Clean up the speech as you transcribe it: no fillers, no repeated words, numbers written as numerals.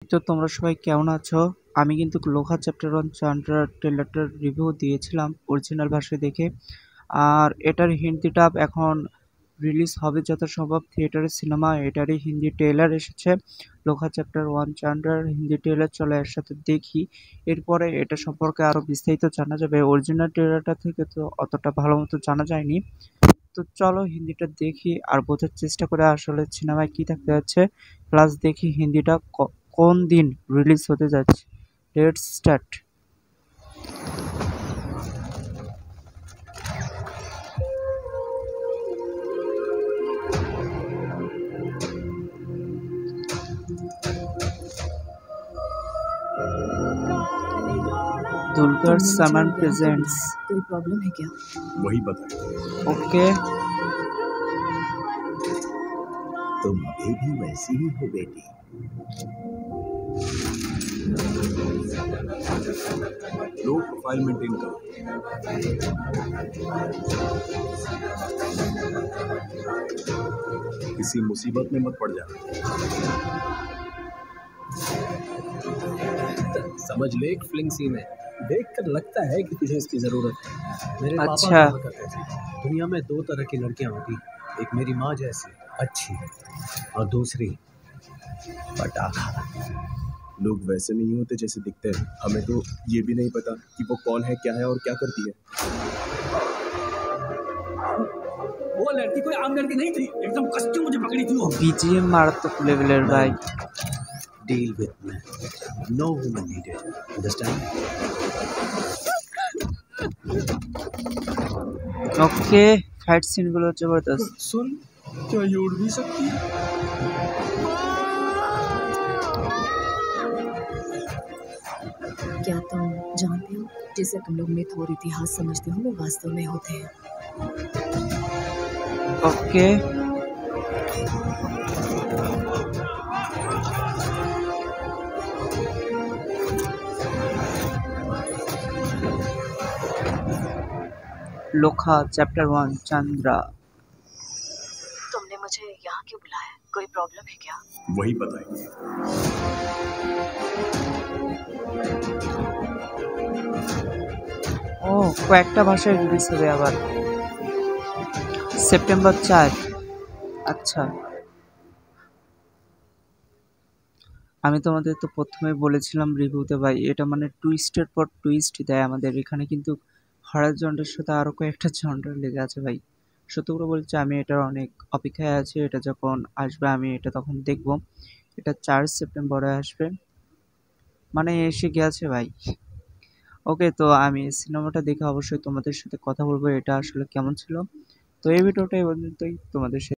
তো তোমরা সবাই কেমন আছো? আমি কিন্তু লোহা চ্যাপ্টার 1 চান্দ্রা ট্রেলারটার রিভিউ দিয়েছিলাম অরিজিনাল ভাষায় দেখে। আর এটার হিন্দি ডাব এখন রিলিজ হবে যত সম্ভব থিয়েটারে সিনেমা। এটারই হিন্দি ট্রেলার এসেছে। লোহা চ্যাপ্টার 1 চান্দ্রার হিন্দি ট্রেলার চলে এর সাথে দেখি। এরপরে এটা সম্পর্কে আরো বিস্তারিত জানা যাবে। অরিজিনাল ট্রেলারটা থেকে তো অতটা ভালো মতো জানা যায়নি। তো চলো হিন্দিটা দেখি আর বোঝার চেষ্টা করে আসলে সিনেমায় কি থাকতে যাচ্ছে, প্লাস দেখি হিন্দিটা কোন দিন রিলিজ হতে যাচ্ছে। Let's start. दुलकर सामान प्रेजेंट्स। कोई प्रॉब्लम है क्या? वही बताइए। ओके। तुम अभी भी वैसी ही हो बेटी। लो प्रोफाइल मेंटेन करो। किसी मुसीबत में मत पड़ जाना। समझ ले एक फ्लिंग सीन है। देखकर लगता है कि तुझे इसकी जरूरत है। मेरे पापा अच्छा। कहा करते थे, दुनिया में दो तरह की लड़कियां होती, एक मेरी माँ जैसी अच्छी और दूसरी पटाखा। लोग वैसे नहीं होते जैसे दिखते हैं। हमें तो ये भी नहीं पता कि वो कौन है, क्या है और क्या करती है। वो लड़की कोई आम लड़की नहीं थी, एकदम कस के मुझे पकड़ी थी वो। बीजीएम मारात्मक लेवलेर भाई। Deal with me. No woman needed. Understand? Okay, fight scene गुलो जबरदस्त। सुन, क्या ये उड़ भी सकती है? क्या तुम जानते हो जिसे तुम लोग मिथ और इतिहास समझते हो वो वास्तव में होते हैं। ओके। लोखा चैप्टर 1 चंद्रा। तुमने मुझे यहाँ क्यों बुलाया? कोई प्रॉब्लम है क्या? वही बताइए। ও কয়েকটা ভাষায় রিলিজ হবে আবার সেপ্টেম্বর 4। আচ্ছা, আমি তোমাদের তো প্রথমেই বলেছিলাম রিভিউতে ভাই, এটা মানে টুইস্টের পর টুইস্ট দেয় আমাদের এখানে, কিন্তু হরার জন্ডের সাথে আরও কয়েকটা জন্ডার লেগে আছে ভাই। সত্য করে বলছি, আমি এটার অনেক অপেক্ষায় আছি। এটা যখন আসবে আমি এটা তখন দেখব। এটা 4 সেপ্টেম্বরে আসবে, মানে এসে গেছে ভাই। ওকে, তো আমি সিনেমাটা দেখে অবশ্যই তোমাদের সাথে কথা বলবো এটা আসলে কেমন ছিল। তো এই ভিডিওটা এই পর্যন্তই, তোমাদের সাথে